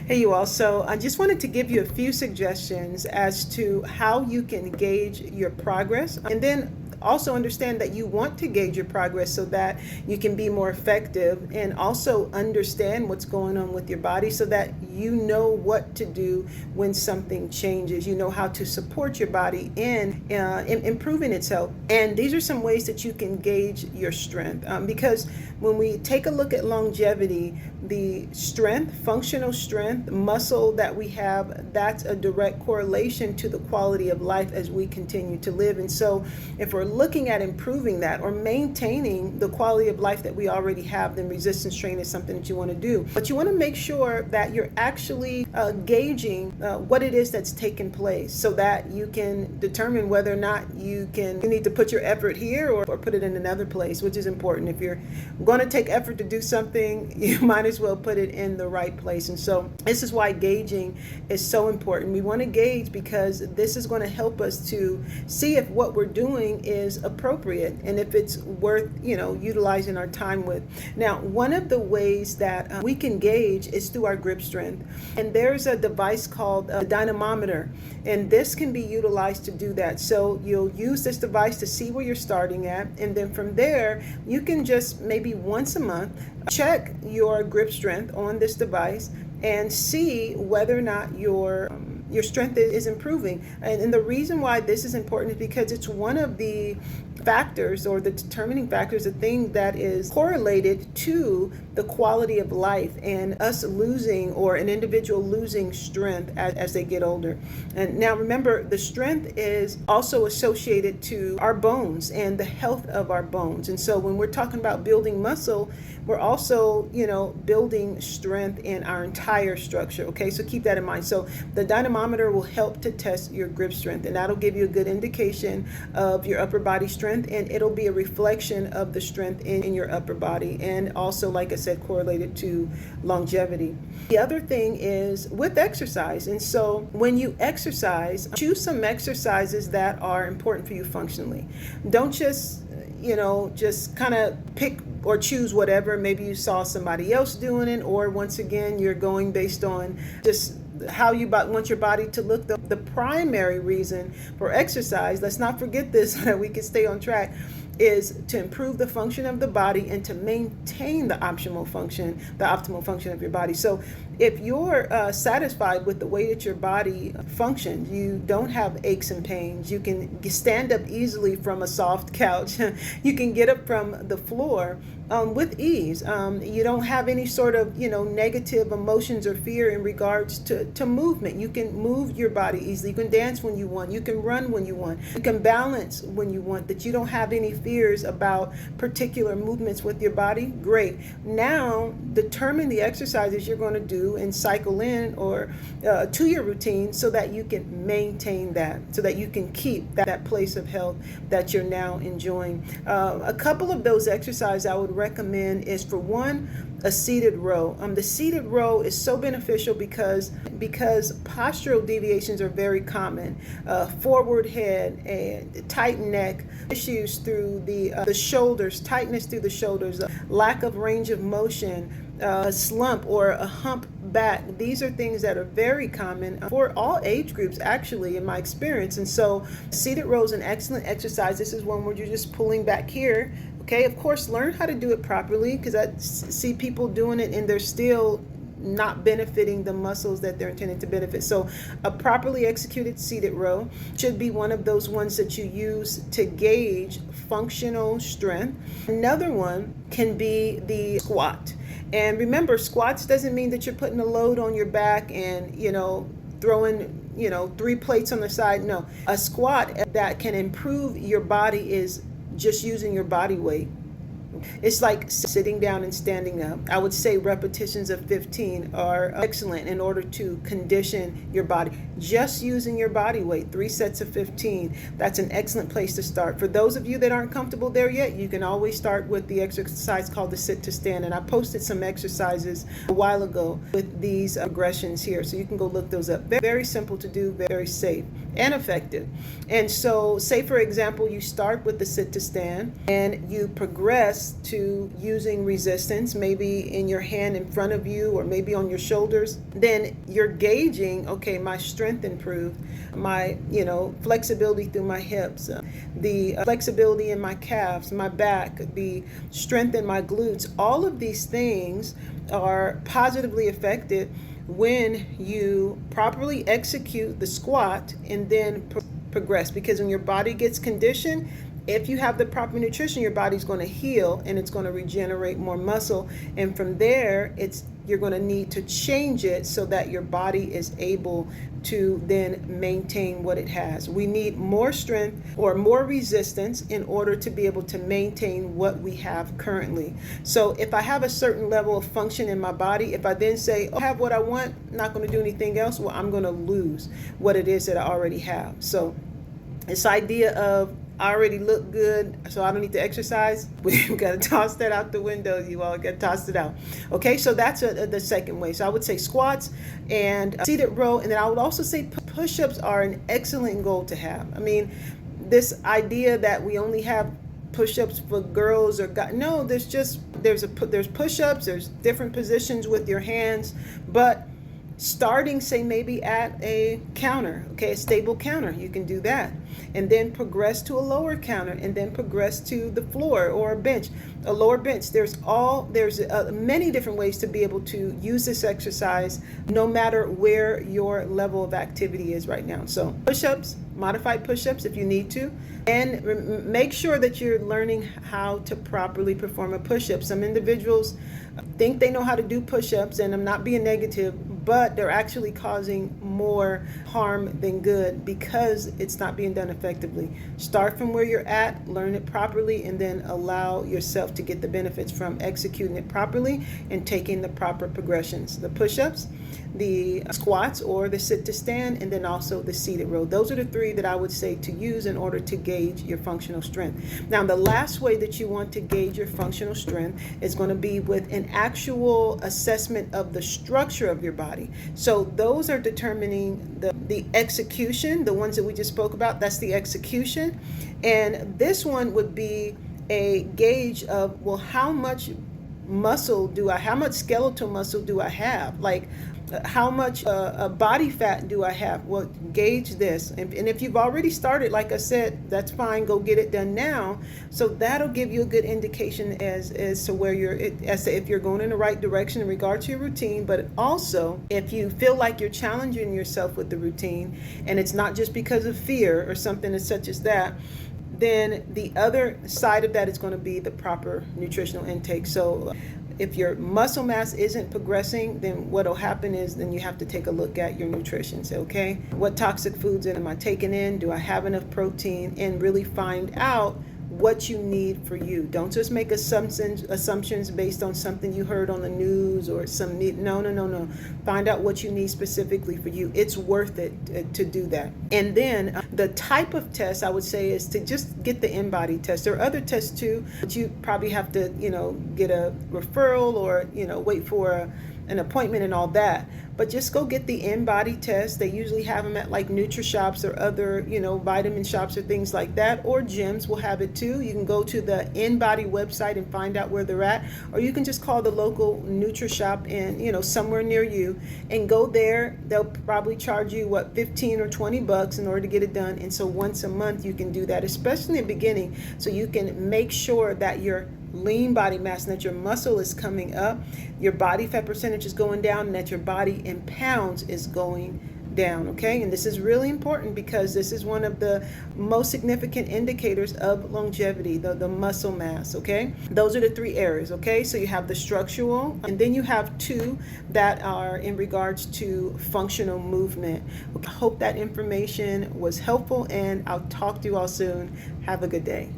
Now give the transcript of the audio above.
Hey, you all. So I just wanted to give you a few suggestions as to how you can gauge your progress, and then also understand that you want to gauge your progress so that you can be more effective, and also understand what's going on with your body so that you know what to do when something changes. You know how to support your body in improving its health. And these are some ways that you can gauge your strength, because when we take a look at longevity, the strength, functional strength, muscle that we have, that's a direct correlation to the quality of life as we continue to live. And so if we're looking at improving that or maintaining the quality of life that we already have, then resistance training is something that you want to do. But you want to make sure that you're actually gauging what it is that's taking place, so that you can determine whether or not you need to put your effort here or put it in another place, which is important. If you're going to take effort to do something, you might as well put it in the right place. And so this is why gauging is so important. We want to gauge because this is going to help us to see if what we're doing is appropriate and if it's worth, utilizing our time with. Now, one of the ways that we can gauge is through our grip strength. And there's a device called a dynamometer, and this can be utilized to do that. So you'll use this device to see where you're starting at, and then from there, you can just maybe once a month check your grip strength on this device and see whether or not your strength is improving. And the reason why this is important is because it's one of the factors, or the determining factors, the thing that is correlated to the quality of life and us losing, or an individual losing strength as they get older. And now remember, the strength is also associated to our bones and the health of our bones. And so when we're talking about building muscle, we're also, building strength in our entire structure. Okay, so keep that in mind. So the dynamometer will help to test your grip strength, and that'll give you a good indication of your upper body strength, and it'll be a reflection of the strength in your upper body, and also, like I said, correlated to longevity. The other thing is with exercise. And so when you exercise, choose some exercises that are important for you functionally. Don't just kind of pick or choose whatever. Maybe you saw somebody else doing it, or once again, you're going based on just how you want your body to look. The primary reason for exercise, let's not forget this so that we can stay on track, is to improve the function of the body and to maintain the optimal function of your body. So if you're satisfied with the way that your body functions, you don't have aches and pains, you can stand up easily from a soft couch, you can get up from the floor with ease. You don't have any sort of negative emotions or fear in regards to movement. You can move your body easily. You can dance when you want. You can run when you want. You can balance when you want. That you don't have any fears about particular movements with your body. Great. Now determine the exercises you're going to do and cycle in or to your routine, so that you can maintain that, so that you can keep that place of health that you're now enjoying. A couple of those exercises I would recommend is, for one, a seated row. The seated row is so beneficial because postural deviations are very common. Forward head, and tight neck, issues through the shoulders, tightness through the shoulders, lack of range of motion, a slump or a hump back. These are things that are very common for all age groups, actually, in my experience. And so seated row is an excellent exercise. This is one where you're just pulling back here. Okay, of course, learn how to do it properly, because I see people doing it and they're still not benefiting the muscles that they're intended to benefit. So a properly executed seated row should be one of those ones that you use to gauge functional strength. Another one can be the squat. And remember, squats doesn't mean that you're putting a load on your back and, throwing, 3 plates on the side. No, a squat that can improve your body is just using your body weight. It's like sitting down and standing up. I would say repetitions of 15 are excellent in order to condition your body. Just using your body weight, 3 sets of 15, that's an excellent place to start. For those of you that aren't comfortable there yet, you can always start with the exercise called the sit to stand. And I posted some exercises a while ago with these progressions here, so you can go look those up. Very simple to do, very safe and effective. And so, say for example, you start with the sit to stand and you progress progress to using resistance, maybe in your hand in front of you or maybe on your shoulders, then you're gauging, okay, my strength improved, my, flexibility through my hips, the flexibility in my calves, my back, the strength in my glutes. All of these things are positively affected when you properly execute the squat and then progress, because when your body gets conditioned, if you have the proper nutrition, your body's going to heal and it's going to regenerate more muscle, and from there you're going to need to change it so that your body is able to then maintain what it has. We need more strength or more resistance in order to be able to maintain what we have currently. So if I have a certain level of function in my body, if I then say, I have what I want, not going to do anything else, well, I'm going to lose what it is that I already have. So this idea of I already look good, so I don't need to exercise, we've got to toss that out the window, you all got to toss it out. Okay, so that's the second way. So I would say squats and seated row, and then I would also say push-ups are an excellent goal to have. I mean, this idea that we only have push-ups for girls or guys, no, there's push-ups, there's different positions with your hands, but starting, say, maybe at a counter, okay, a stable counter, you can do that, and then progress to a lower counter, and then progress to the floor or a bench, a lower bench. There's many different ways to be able to use this exercise, no matter where your level of activity is right now. So push-ups, modified push-ups if you need to, and make sure that you're learning how to properly perform a push-up. Some individuals think they know how to do push-ups, and I'm not being negative, but they're actually causing more harm than good because it's not being done effectively. Start from where you're at, learn it properly, and then allow yourself to get the benefits from executing it properly and taking the proper progressions. The push-ups, the squats or the sit to stand, and then also the seated row. Those are the three that I would say to use in order to gauge your functional strength. Now, the last way that you want to gauge your functional strength is going to be with an actual assessment of the structure of your body. So those are determining the execution, the ones that we just spoke about, that's the execution. And this one would be a gauge of, well, how much how much skeletal muscle do I have? Like, how much body fat do I have? Well, gauge this. And if you've already started, like I said, that's fine. Go get it done now. So that'll give you a good indication as to where if you're going in the right direction in regard to your routine. But also, if you feel like you're challenging yourself with the routine, and it's not just because of fear or something as such as that, then the other side of that is going to be the proper nutritional intake. So if your muscle mass isn't progressing, then what'll happen is then you have to take a look at your nutrition. Say, okay, what toxic foods am I taking in? Do I have enough protein? And really find out what you need for you. Don't just make assumptions based on something you heard on the news or no. Find out what you need specifically for you. It's worth it to do that. And then the type of test I would say is to just get the in-body test. There are other tests too, but you probably have to, get a referral or, wait for an appointment and all that. But just go get the in-body test. They usually have them at like Nutri-Shops or other, vitamin shops or things like that, or gyms will have it too. You can go to the in-body website and find out where they're at, or you can just call the local Nutri-Shop in, somewhere near you and go there. They'll probably charge you, $15 or $20 in order to get it done. And so once a month you can do that, especially in the beginning, so you can make sure that your lean body mass and that your muscle is coming up, your body fat percentage is going down, and that your body in pounds is going down. Okay, and this is really important because this is one of the most significant indicators of longevity, the muscle mass. Okay, those are the three areas. Okay, so you have the structural, and then you have two that are in regards to functional movement. I hope that information was helpful, and I'll talk to you all soon. Have a good day.